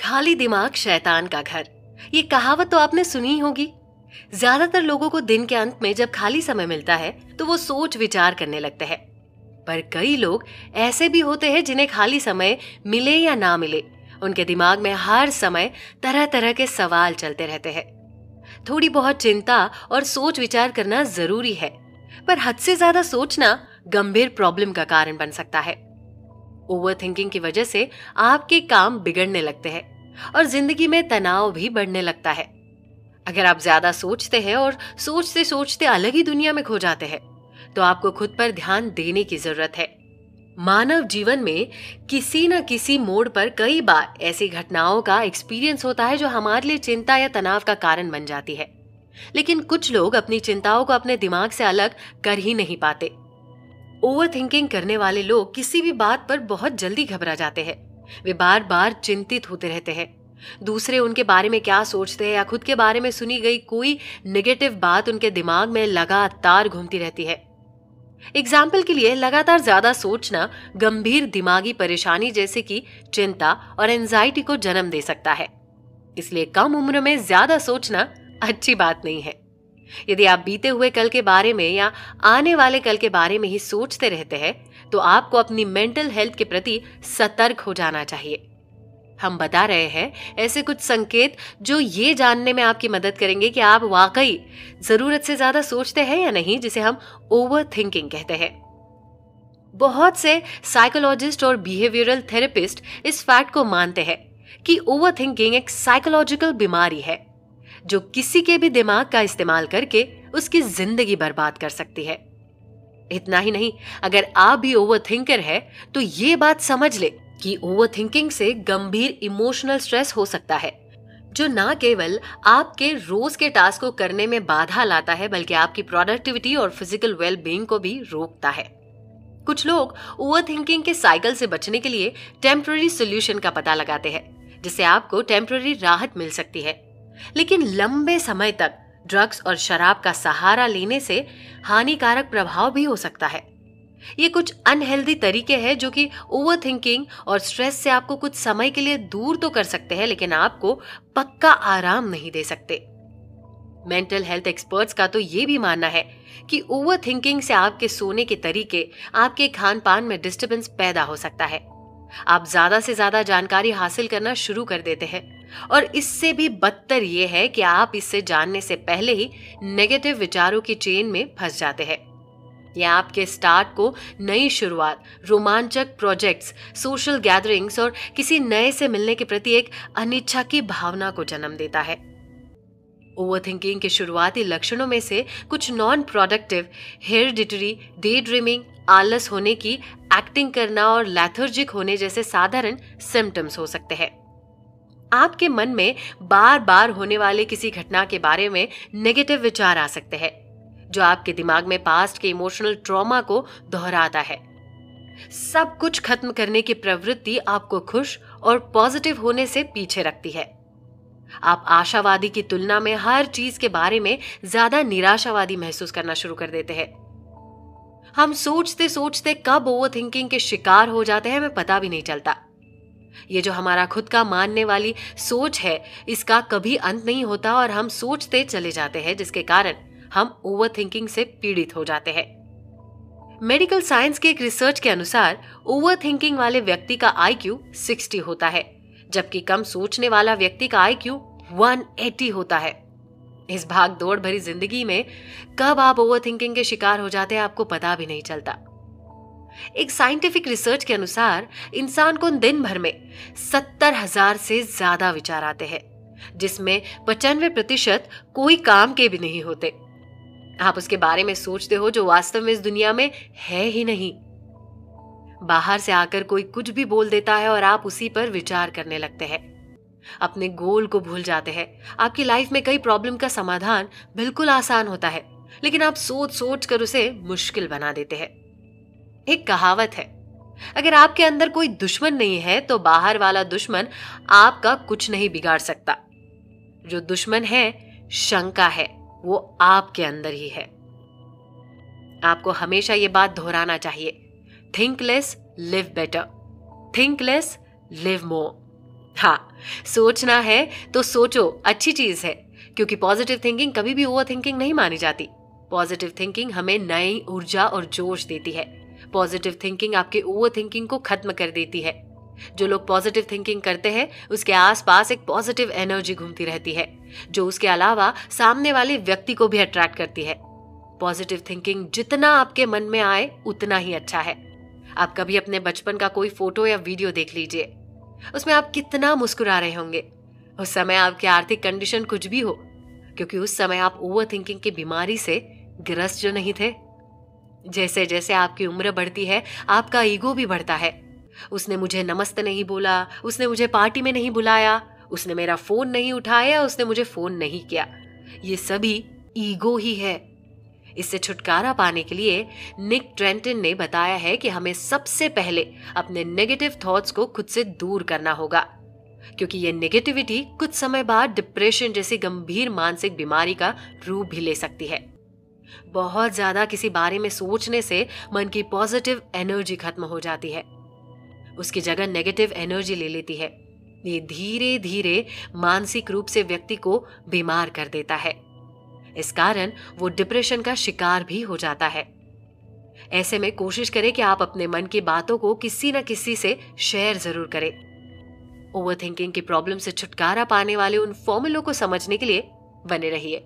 खाली दिमाग शैतान का घर, ये कहावत तो आपने सुनी ही होगी। ज्यादातर लोगों को दिन के अंत में जब खाली समय मिलता है तो वो सोच विचार करने लगते हैं। पर कई लोग ऐसे भी होते हैं जिन्हें खाली समय मिले या ना मिले, उनके दिमाग में हर समय तरह तरह के सवाल चलते रहते हैं। थोड़ी बहुत चिंता और सोच विचार करना जरूरी है, पर हद से ज्यादा सोचना गंभीर प्रॉब्लम का कारण बन सकता है। ओवर थिंकिंग की वजह से आपके काम बिगड़ने लगते हैं और जिंदगी में तनाव भी बढ़ने लगता है। अगर आप ज्यादा सोचते हैं और सोचते सोचते अलग ही दुनिया में खो जाते हैं, तो आपको खुद पर ध्यान देने की जरूरत है। मानव जीवन में किसी न किसी मोड़ पर कई बार ऐसी घटनाओं का एक्सपीरियंस होता है जो हमारे लिए चिंता या तनाव का कारण बन जाती है। लेकिन कुछ लोग अपनी चिंताओं को अपने दिमाग से अलग कर ही नहीं पाते। ओवर थिंकिंग करने वाले लोग किसी भी बात पर बहुत जल्दी घबरा जाते हैं। वे बार बार चिंतित होते रहते हैं। दूसरे उनके बारे में क्या सोचते हैं या खुद के बारे में सुनी गई कोई नेगेटिव बात उनके दिमाग में लगातार घूमती रहती है। एग्जाम्पल के लिए, लगातार ज्यादा सोचना गंभीर दिमागी परेशानी जैसे कि चिंता और एंजाइटी को जन्म दे सकता है। इसलिए कम उम्र में ज्यादा सोचना अच्छी बात नहीं है। यदि आप बीते हुए कल के बारे में या आने वाले कल के बारे में ही सोचते रहते हैं, तो आपको अपनी मेंटल हेल्थ के प्रति सतर्क हो जाना चाहिए। हम बता रहे हैं ऐसे कुछ संकेत जो ये जानने में आपकी मदद करेंगे कि आप वाकई जरूरत से ज्यादा सोचते हैं या नहीं, जिसे हम ओवर थिंकिंग कहते हैं। बहुत से साइकोलॉजिस्ट और बिहेवियरल थेरेपिस्ट इस फैक्ट को मानते हैं कि ओवर थिंकिंग एक साइकोलॉजिकल बीमारी है जो किसी के भी दिमाग का इस्तेमाल करके उसकी जिंदगी बर्बाद कर सकती है। इतना ही नहीं, अगर आप भी ओवर थिंकर है तो ये बात समझ ले कि ओवर थिंकिंग से गंभीर इमोशनल स्ट्रेस हो सकता है, जो ना केवल आपके रोज के टास्क को करने में बाधा लाता है, बल्कि आपकी प्रोडक्टिविटी और फिजिकल वेल बीइंग को भी रोकता है। कुछ लोग ओवर थिंकिंग के साइकिल से बचने के लिए टेम्पररी सोल्यूशन का पता लगाते हैं, जिससे आपको टेम्पररी राहत मिल सकती है। लेकिन लंबे समय तक ड्रग्स और शराब का सहारा लेने से हानिकारक प्रभाव भी हो सकता है। ये कुछ अनहेल्दी तरीके हैं जो कि ओवर थिंकिंग और स्ट्रेस से आपको कुछ समय के लिए दूर तो कर सकते हैं, लेकिन आपको पक्का आराम नहीं दे सकते। मेंटल हेल्थ एक्सपर्ट्स का तो ये भी मानना है कि ओवर थिंकिंग से आपके सोने के तरीके, आपके खान पान में डिस्टर्बेंस पैदा हो सकता है। आप ज्यादा से ज्यादा जानकारी हासिल करना शुरू कर देते हैं, और इससे भी बदतर यह है कि आप इससे जानने से पहले ही नेगेटिव विचारों की चेन में फंस जाते हैं। यह आपके स्टार्ट को नई शुरुआत, रोमांचक प्रोजेक्ट्स, सोशल गैदरिंग्स और किसी नए से मिलने के प्रति एक अनिच्छा की भावना को जन्म देता है। ओवरथिंकिंग के शुरुआती लक्षणों में से कुछ non productive, hereditary, day dreaming, आलस होने की, एक्टिंग करना और लैथर्जिक होने जैसे साधारण सिम्टम्स हो सकते हैं। आपके मन में बार बार होने वाले किसी घटना के बारे में नेगेटिव विचार आ सकते हैं, जो आपके दिमाग में पास्ट के इमोशनल ट्रॉमा को दोहराता है। सब कुछ खत्म करने की प्रवृत्ति आपको खुश और पॉजिटिव होने से पीछे रखती है। आप आशावादी की तुलना में हर चीज के बारे में ज्यादा निराशावादी महसूस करना शुरू कर देते हैं। हम सोचते सोचते कब ओवरथिंकिंग के शिकार हो जाते हैं हमें पता भी नहीं चलता। ये जो हमारा खुद का मानने वाली सोच है, इसका कभी अंत नहीं होता और हम सोचते चले जाते हैं, जिसके कारण हम ओवरथिंकिंग से पीड़ित हो जाते हैं। मेडिकल साइंस के एक रिसर्च के अनुसार ओवरथिंकिंग वाले व्यक्ति का IQ 60 होता है, जबकि कम सोचने वाला व्यक्ति का IQ 180 होता है। इस भाग दौड़ भरी जिंदगी में कब आप ओवरथिंकिंग के शिकार हो जाते हैं आपको पता भी नहीं चलता। एक साइंटिफिक रिसर्च के अनुसार इंसान को दिन भर में 70,000 से ज्यादा विचार आते हैं, जिसमें 95% कोई काम के भी नहीं होते। आप उसके बारे में सोचते हो जो वास्तव में इस दुनिया में है ही नहीं। बाहर से आकर कोई कुछ भी बोल देता है और आप उसी पर विचार करने लगते हैं, अपने गोल को भूल जाते हैं। आपकी लाइफ में कई प्रॉब्लम का समाधान बिल्कुल आसान होता है, लेकिन आप सोच सोच कर उसे मुश्किल बना देते हैं। एक कहावत है, अगर आपके अंदर कोई दुश्मन नहीं है तो बाहर वाला दुश्मन आपका कुछ नहीं बिगाड़ सकता। जो दुश्मन है, शंका है, वो आपके अंदर ही है। आपको हमेशा ये बात दोहराना चाहिए, think less live better, think less live मोर। हाँ, सोचना है तो सोचो, अच्छी चीज है, क्योंकि पॉजिटिव थिंकिंग कभी भी ओवर थिंकिंग नहीं मानी जाती। पॉजिटिव थिंकिंग हमें नई ऊर्जा और जोश देती है। पॉजिटिव थिंकिंग आपके ओवर थिंकिंग को खत्म कर देती है। जो लोग पॉजिटिव थिंकिंग करते हैं उसके आसपास एक पॉजिटिव एनर्जी घूमती रहती है, जो उसके अलावा सामने वाले व्यक्ति को भी अट्रैक्ट करती है। पॉजिटिव थिंकिंग जितना आपके मन में आए उतना ही अच्छा है। आप कभी अपने बचपन का कोई फोटो या वीडियो देख लीजिए, उसमें आप कितना मुस्कुरा रहे होंगे। उस समय आपकी आर्थिक कंडीशन कुछ भी हो, क्योंकि उस समय आप ओवर थिंकिंग की बीमारी से ग्रस्त जो नहीं थे। जैसे जैसे आपकी उम्र बढ़ती है, आपका ईगो भी बढ़ता है। उसने मुझे नमस्ते नहीं बोला, उसने मुझे पार्टी में नहीं बुलाया, उसने मेरा फोन नहीं उठाया, उसने मुझे फोन नहीं किया। ये सभी ईगो ही है। इससे छुटकारा पाने के लिए निक ट्रेंटन ने बताया है कि हमें सबसे पहले अपने नेगेटिव थॉट्स को खुद से दूर करना होगा, क्योंकि ये नेगेटिविटी कुछ समय बाद डिप्रेशन जैसी गंभीर मानसिक बीमारी का रूप भी ले सकती है। बहुत ज्यादा किसी बारे में सोचने से मन की पॉजिटिव एनर्जी खत्म हो जाती है, उसकी जगह नेगेटिव एनर्जी ले लेती है। ये धीरे धीरे मानसिक रूप से व्यक्ति को बीमार कर देता है। इस कारण वो डिप्रेशन का शिकार भी हो जाता है। ऐसे में कोशिश करें कि आप अपने मन की बातों को किसी न किसी से शेयर जरूर करें। ओवरथिंकिंग की प्रॉब्लम से छुटकारा पाने वाले उन फॉर्मूलों को समझने के लिए बने रहिए।